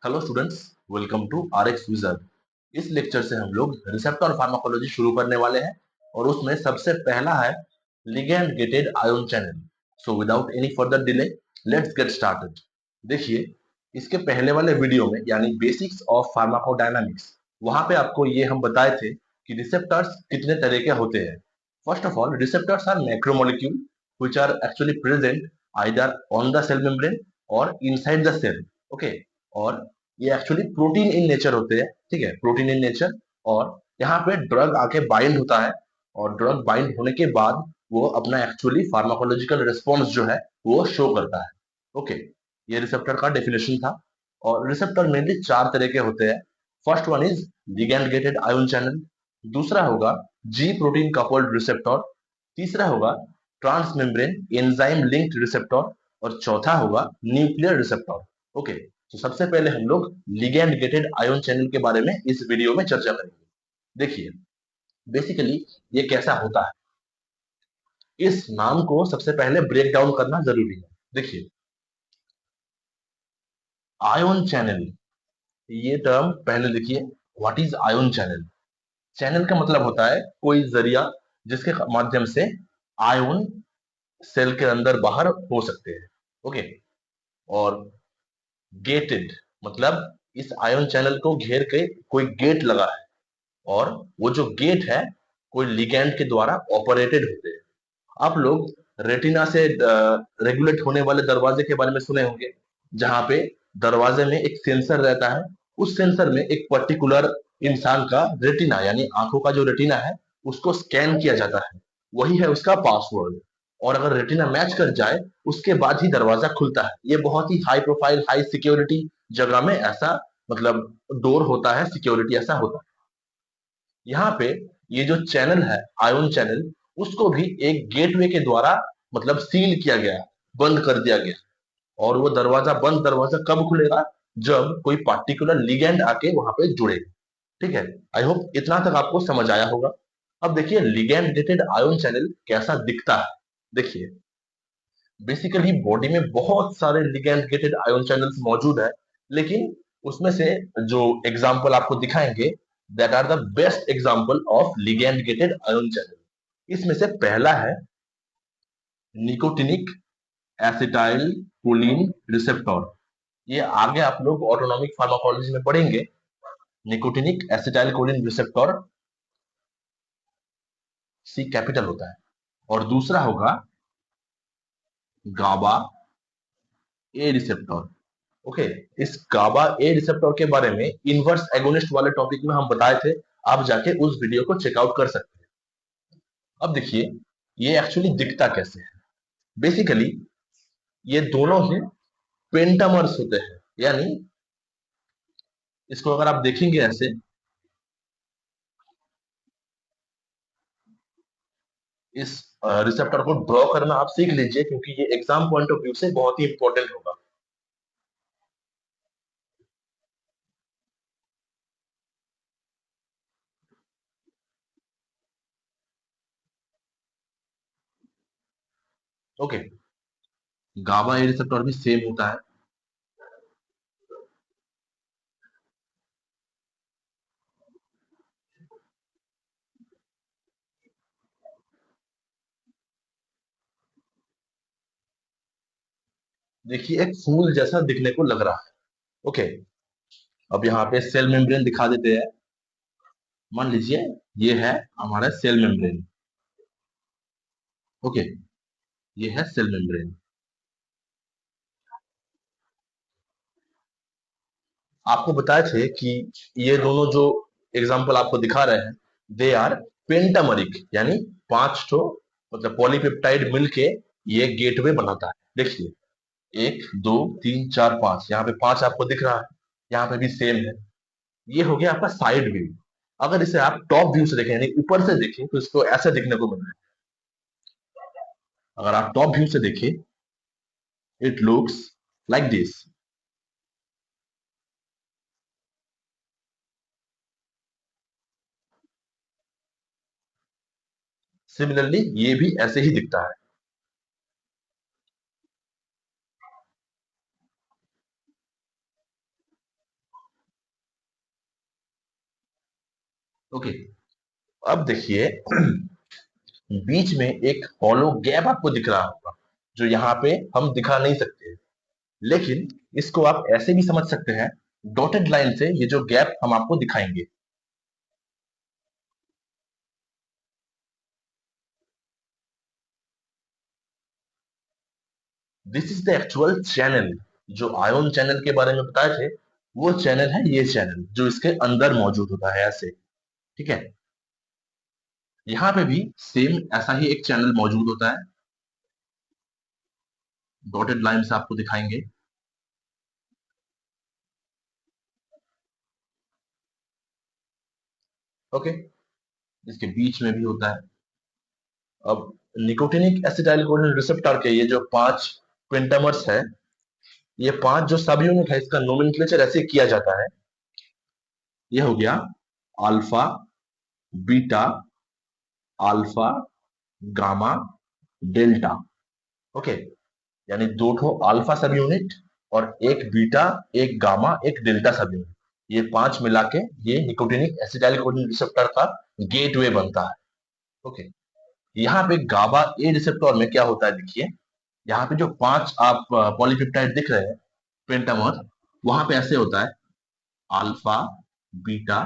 Hello students, welcome to RX wizard. इस lecture से हम लोग रिसेप्टर फार्माकोलॉजी शुरू करने वाले हैं और उसमें सबसे पहला है ligand gated ion channel. So without any further delay let's get started. देखिए, इसके पहले वाले वीडियो में यानी बेसिक्स ऑफ फार्माकोडायनामिक्स, वहां पे आपको ये हम बताए थे कि रिसेप्टर्स कितने तरह के होते हैं। First of all, receptors are macromolecule which are actually present either on the cell membrane or inside the cell. Okay, और ये एक्चुअली प्रोटीन इन नेचर होते हैं। ठीक है, प्रोटीन इन नेचर। और यहाँ पे ड्रग आके बाइंड होता है और ड्रग बाइंड होने के बाद वो अपना एक्चुअली फार्माकोलॉजिकल रिस्पॉन्स जो है वो शो करता है। ओके, ये रिसेप्टर का डेफिनेशन था। और रिसेप्टर मेनली चार तरह के होते हैं। First one is ligand gated ion channel, दूसरा होगा जी प्रोटीन कपल्ड रिसेप्टर, तीसरा होगा transmembrane enzyme linked receptor और चौथा होगा न्यूक्लियर रिसेप्टर। ओके, तो सबसे पहले हम लोग लिगैंड गेटेड आयन चैनल के बारे में इस वीडियो में चर्चा करेंगे। देखिए, बेसिकली ये कैसा होता है, इस नाम को सबसे पहले ब्रेक डाउन करना जरूरी है। देखिए, आयन चैनल, ये टर्म पहले देखिए। What is ion channel? Channel का मतलब होता है कोई जरिया जिसके माध्यम से आयन सेल के अंदर बाहर हो सकते हैं। ओके, और गेटेड मतलब इस आयन चैनल को घेर के कोई गेट लगा है और वो जो गेट है कोई लिगैंड के द्वारा ऑपरेटेड होते हैं। आप लोग रेटिना से रेगुलेट होने वाले दरवाजे के बारे में सुने होंगे, जहां पे दरवाजे में एक सेंसर रहता है। उस सेंसर में एक पर्टिकुलर इंसान का रेटिना यानी आंखों का जो रेटिना है उसको स्कैन किया जाता है, वही है उसका पासवर्ड। और अगर रेटिना मैच कर जाए उसके बाद ही दरवाजा खुलता है। ये बहुत ही हाई प्रोफाइल हाई सिक्योरिटी जगह में ऐसा मतलब डोर होता है, सिक्योरिटी ऐसा होता है। यहाँ पे ये जो चैनल है आयन चैनल, उसको भी एक गेटवे के द्वारा मतलब सील किया गया, बंद कर दिया गया। और वो दरवाजा कब खुलेगा? जब कोई पार्टिकुलर लिगैंड आके वहां पे जुड़ेगा। ठीक है, आई होप इतना तक आपको समझ आया होगा। अब देखिए लिगैंड गेटेड आयन चैनल कैसा दिखता है। देखिए, बेसिकली बॉडी में बहुत सारे लिगैंड गेटेड आयन चैनल्स मौजूद है, लेकिन उसमें से जो एग्जांपल आपको दिखाएंगे that are the best example of ligand gated ion channel. इसमें से पहला है निकोटिनिक एसिटाइल कोलिन रिसेप्टर। ये आगे आप लोग ऑटोनॉमिक फार्माकोलॉजी में पढ़ेंगे। निकोटिनिक एसिटाइल कोलिन रिसेप्टर सी कैपिटल होता है। और दूसरा होगा गाबा ए रिसेप्टर। ओके, इस गाबा ए रिसेप्टर के बारे में इनवर्स एगोनिस्ट वाले टॉपिक में हम बताए थे। आप जाके उस वीडियो को चेकआउट कर सकते हैं। अब देखिए, ये एक्चुअली दिखता कैसे है। बेसिकली ये दोनों ही पेंटामर्स होते हैं, यानी इसको अगर आप देखेंगे ऐसे, इस रिसेप्टर को ड्रॉ करना आप सीख लीजिए, क्योंकि ये एग्जाम पॉइंट ऑफ व्यू से बहुत ही इंपॉर्टेंट होगा। ओके, गाबा ए रिसेप्टर भी सेम होता है। देखिए, एक फूल जैसा दिखने को लग रहा है। ओके, अब यहाँ पे सेल मेम्ब्रेन दिखा देते हैं। मान लीजिए ये है हमारा सेल मेम्ब्रेन। ओके, ये है सेल मेम्ब्रेन। आपको बताए थे कि ये दोनों जो एग्जाम्पल आपको दिखा रहे हैं दे आर पेंटामरिक, यानी पांच ठो मतलब पॉलीपेप्टाइड मिलके ये गेटवे बनाता है। देखिए, एक दो तीन चार पांच, यहाँ पे पांच आपको दिख रहा है, यहाँ पे भी सेम है। ये हो गया आपका साइड व्यू। अगर इसे आप टॉप व्यू से देखें यानी ऊपर से देखें तो इसको ऐसे दिखने को मिल रहा है। अगर आप टॉप व्यू से देखें, it looks like this. Similarly ये भी ऐसे ही दिखता है। ओके, अब देखिए बीच में एक हॉलो गैप आपको दिख रहा होगा, जो यहाँ पे हम दिखा नहीं सकते, लेकिन इसको आप ऐसे भी समझ सकते हैं, डॉटेड लाइन से ये जो गैप हम आपको दिखाएंगे। This is the actual channel. जो आयोन चैनल के बारे में बताए थे, वो चैनल है ये चैनल, जो इसके अंदर मौजूद होता है ऐसे। ठीक है, यहाँ पे भी सेम ऐसा ही एक चैनल मौजूद होता है, डॉटेड लाइन से आपको दिखाएंगे। ओके, इसके बीच में भी होता है। अब निकोटिनिक एसिटाइलकोलिन रिसेप्टर के ये जो 5 पेंटामर्स है, ये 5 जो सब यूनिट है, इसका नोमेनक्लेचर ऐसे किया जाता है। ये हो गया alpha, beta, alpha, gamma, delta. Okay, यानी 2 ठो अल्फा सब यूनिट और एक बीटा, एक गामा, एक डेल्टा सब यूनिट, ये 5 मिला के ये निकोटिनिक एसिटाइलकोलिन रिसेप्टर का गेटवे बनता है। ओके, यहाँ पे गाबा ए रिसेप्टर में क्या होता है देखिए, यहाँ पे जो 5 आप पॉलीपेप्टाइड दिख रहे हैं पेंटामर, वहां पे ऐसे होता है alpha, beta,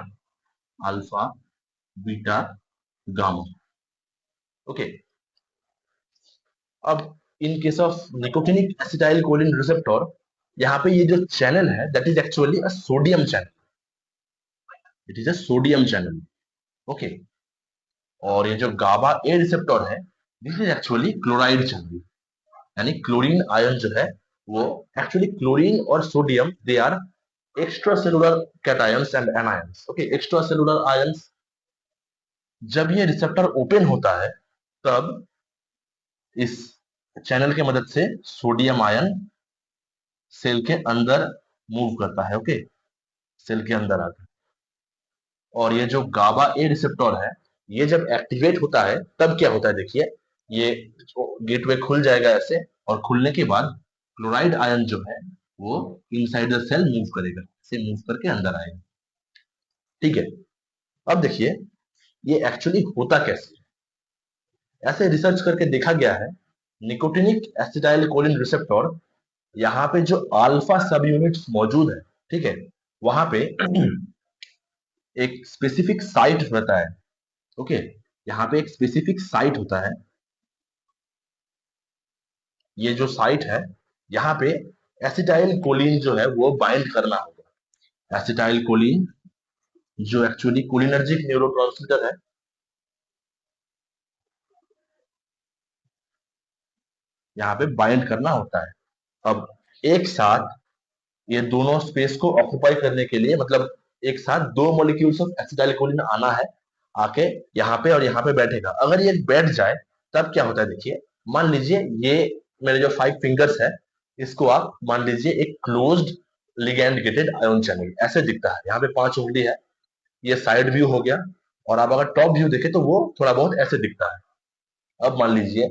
alpha, beta, gamma. Okay, अब in case of nicotinic acetyl choline receptor, यहाँ पे ये जो चैनल है that is actually a sodium channel, it is a sodium channel. Okay, और ये जो गाबा ए रिसेप्टर है, this is actually chloride channel, यानी क्लोरीन आयन जो है वो, एक्चुअली क्लोरीन और sodium they are extracellular cations and anions. Okay, extracellular ions. जब ये रिसेप्टर ओपन होता है, तब इस चैनल की मदद से सोडियम आयन सेल के अंदर मूव करता है। ओके, सेल के अंदर आता है। और ये जो गाबा ए रिसेप्टर है, ये जब एक्टिवेट होता है तब क्या होता है देखिए, ये गेटवे खुल जाएगा ऐसे, और खुलने के बाद क्लोराइड आयन जो है वो इनसाइड द सेल मूव करेगा, से मूव करके अंदर आएगा। ठीक है, अब देखिए ये एक्चुअली होता कैसे है। ऐसे रिसर्च करके देखा गया है, निकोटिनिक एसिटाइल कोलिन रिसेप्टर, यहाँ पे जो अल्फा सब यूनिट्स मौजूद है, ठीक है, वहां पे एक स्पेसिफिक साइट रहता है। ओके, यहाँ पे एक स्पेसिफिक साइट होता है। ये जो साइट है, यहाँ पे एसिटाइल कोलिन जो है वो बाइंड करना होगा। एसिटाइल कोलिन जो एक्चुअली कोलिनर्जिक न्यूरोट्रांसमीटर है, यहाँ पे बाइंड करना होता है। अब एक साथ ये दोनों स्पेस को ऑक्युपाई करने के लिए, मतलब एक साथ 2 मॉलिक्यूल्स ऑफ एसिटाइल कोलिन आना है, आके यहाँ पे और यहाँ पे बैठेगा। अगर ये बैठ जाए तब क्या होता है देखिए, मान लीजिए ये मेरे जो 5 फिंगर्स है, इसको आप मान लीजिए एक closed ligand gated ion channel ऐसे दिखता है। यहाँ पे 5 उंगली है, ये साइड व्यू हो गया, और आप अगर टॉप व्यू देखें तो वो थोड़ा बहुत ऐसे दिखता है। अब मान लीजिए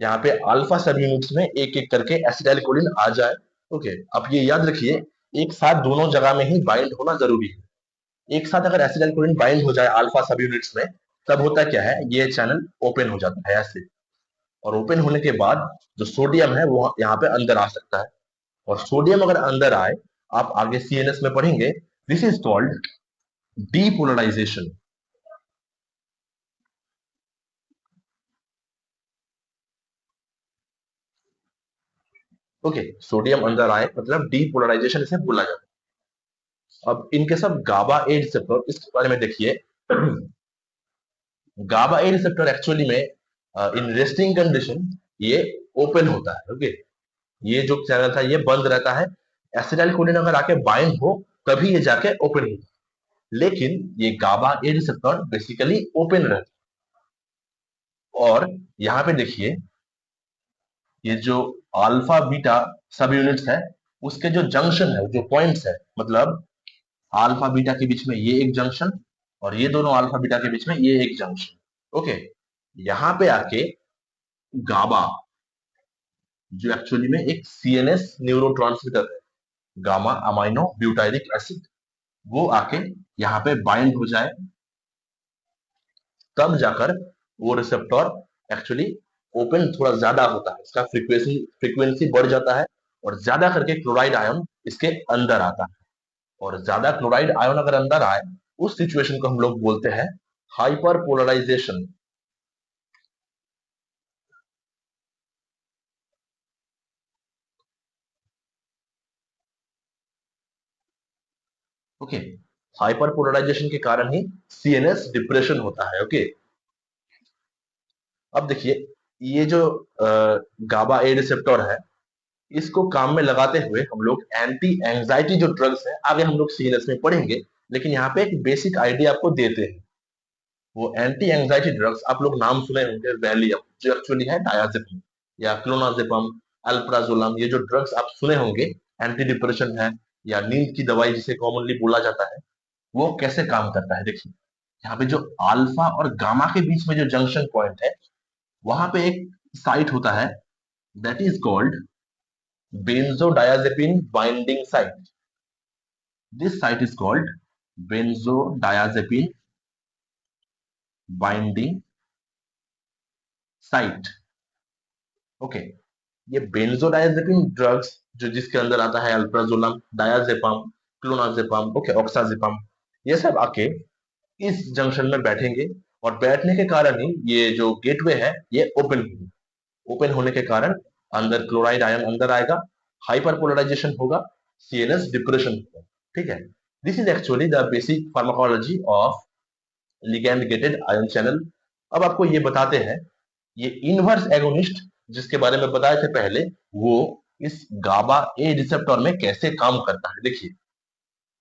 यहाँ पे अल्फा सब यूनिट्स में एक एक करके एसिटाइल कोलिन आ जाए। ओके, अब ये याद रखिए, एक साथ दोनों जगह में ही बाइंड होना जरूरी है। एक साथ अगर एसिटाइल कोलिन बाइंड हो जाए अल्फा सब यूनिट्स में, तब होता क्या है, ये चैनल ओपन हो जाता है ऐसे, और ओपन होने के बाद जो सोडियम है वो यहाँ पे अंदर आ सकता है। और सोडियम अगर अंदर आए, आप आगे सीएनएस में पढ़ेंगे, this is called depolarization. Okay, sodium अंदर आए मतलब डीपोलराइजेशन इसे बोला जाता है। अब इनके सब गाबा ए रिसेप्टर, इसके बारे में देखिए। गाबा ए रिसेप्टर एक्चुअली में इन रेस्टिंग कंडीशन ये ओपन होता है। ओके, ये जो चैनल था ये बंद रहता है, एसिटाइल कोलिन अगर आके बाइंड हो तभी ये जाके ओपन होता है। लेकिन ये गाबा ए रिसेप्टर बेसिकली ओपन रहता है। और यहाँ पे देखिए, ये जो अल्फा बीटा सब यूनिट्स है, उसके जो जंक्शन है, जो पॉइंट्स है, मतलब अल्फा बीटा के बीच में ये एक जंक्शन, और ये दोनों अल्फा बीटा के बीच में ये एक जंक्शन। ओके, यहाँ पे आके गाबा, जो एक्चुअली में एक सीएनएस न्यूरोट्रांसमीटर है, गामा अमाइनो ब्यूटाइरिक एसिड, वो आके यहाँ पे बाइंड हो जाए, तब जाकर वो रिसेप्टर एक्चुअली ओपन थोड़ा ज्यादा होता है, इसका फ्रीक्वेंसी बढ़ जाता है और ज्यादा करके क्लोराइड आयन इसके अंदर आता है। और ज्यादा क्लोराइड आयन अगर अंदर आए उस सिचुएशन को हम लोग बोलते हैं hyperpolarization. Okay, hyperpolarization के कारण ही सीएनएस डिप्रेशन होता है। ओके, अब देखिए ये जो गाबा ए रिसेप्टर है, इसको काम में लगाते हुए हम लोग एंटी एंजाइटी जो ड्रग्स है, आगे हम लोग सीएनएस में पढ़ेंगे, लेकिन यहाँ पे एक बेसिक आइडिया आपको देते हैं। वो एंटी एंजाइटी ड्रग्स आप लोग नाम सुने होंगे, वैलियम जो एक्चुअली है डायazepam या क्लोनाजेपम, अल्प्राजोलम, ये जो ड्रग्स आप सुने होंगे एंटी डिप्रेशन है या नींद की दवाई जिसे कॉमनली बोला जाता है, वो कैसे काम करता है। देखिए यहाँ पे जो अल्फा और गामा के बीच में जो जंक्शन पॉइंट है, वहां पे एक साइट होता है that is called benzodiazepine binding site. This site is called benzodiazepine binding site. Okay, ये बेंजोडायजेपिन ड्रग्स जो जिसके अंदर आता है अल्प्राजोलम, डायाजेपम, क्लोनाजेपम, ओके, ऑक्साजेपम, ये सब आके इस जंक्शन में बैठेंगे और बैठने के कारण ही ये जो गेटवे है ये ओपन होने के कारण अंदर क्लोराइड आयन अंदर आएगा, हाइपर पोलराइजेशन होगा, सीएनएस डिप्रेशन होगा। ठीक है, this is actually the basic pharmacology of ligand gated ion channel. अब आपको ये बताते हैं ये इनवर्स एगोनिस्ट जिसके बारे में बताए थे पहले, वो इस गाबा ए रिसेप्टर में कैसे काम करता है। देखिए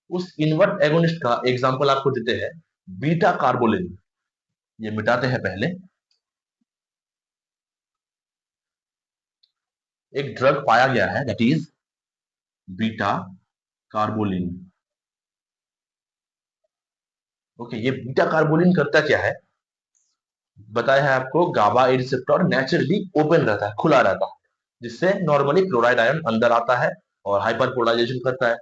उस इनवर्स एगोनिस्ट का एग्जांपल आपको देते हैं बीटा कार्बोलिन। ये मिटाते हैं पहले। एक ड्रग पाया गया है दैट इज बीटा कार्बोलिन। ओके, ये बीटा कार्बोलिन करता क्या है, बताया है आपको, गाबा ए रिसेप्टर नेचुरली ओपन रहता है, खुला रहता है, जिससे नॉर्मली क्लोराइड आयन अंदर आता है और हाइपर पोलराइजेशन करता है।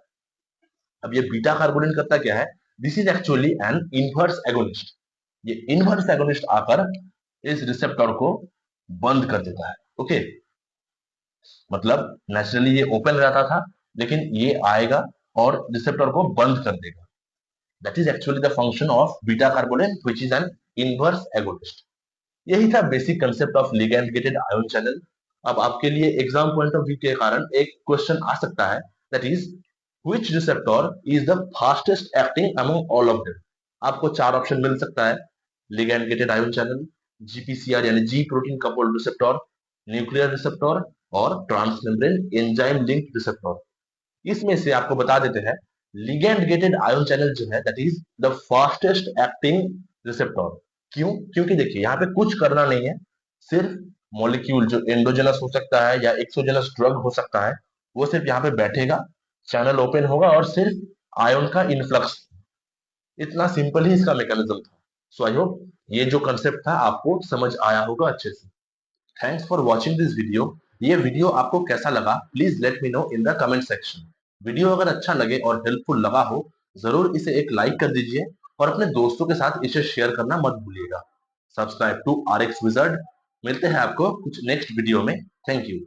अब ये बीटा कार्बोलिन करता क्या है, this is actually an inverse agonist. ये इनवर्स एगोनिस्ट आकर इस रिसेप्टर को बंद कर देता है। ओके, मतलब नेचुरली ये ओपन रहता था, लेकिन ये आएगा और रिसेप्टर को बंद कर देगा। That is actually the function of beta कार्बोलिन which is an inverse agonist. यही था basic concept of ligand gated ion channel. अब आपके लिए एग्जाम पॉइंट ऑफ व्यू के कारण एक क्वेश्चन आ सकता है that is which receptor is the fastest acting among all of them. आपको चार ऑप्शन मिल सकता है, ligand gated ion channel, GPCR यानी G protein coupled receptor, nuclear receptor और ट्रांसमेम्ब्रेन एंजाइम लिंक्ड रिसेप्टर। इसमें से आपको बता देते हैं लिगैंड गेटेड आयन चैनल जो है that is the fastest acting receptor. क्यों? क्योंकि देखिए यहाँ पे कुछ करना नहीं है, सिर्फ मॉलिक्यूल जो एंडोजेनस हो सकता है या एक्सोजेनस ड्रग हो सकता है, वो सिर्फ यहाँ पे बैठेगा, चैनल ओपन होगा और सिर्फ आयन का इनफ्लक्स। इतना सिंपल ही इसका मैकेनिज्म था। सो आई होप ये जो कंसेप्ट था आपको समझ आया होगा अच्छे से। Thanks for watching this video. ये वीडियो आपको कैसा लगा please let me know in the comment section. Video अगर अच्छा लगे और हेल्पफुल लगा हो जरूर इसे एक लाइक कर दीजिए और अपने दोस्तों के साथ इसे शेयर करना मत भूलिएगा। Subscribe to RX wizard. मिलते हैं आपको कुछ नेक्स्ट वीडियो में। Thank you.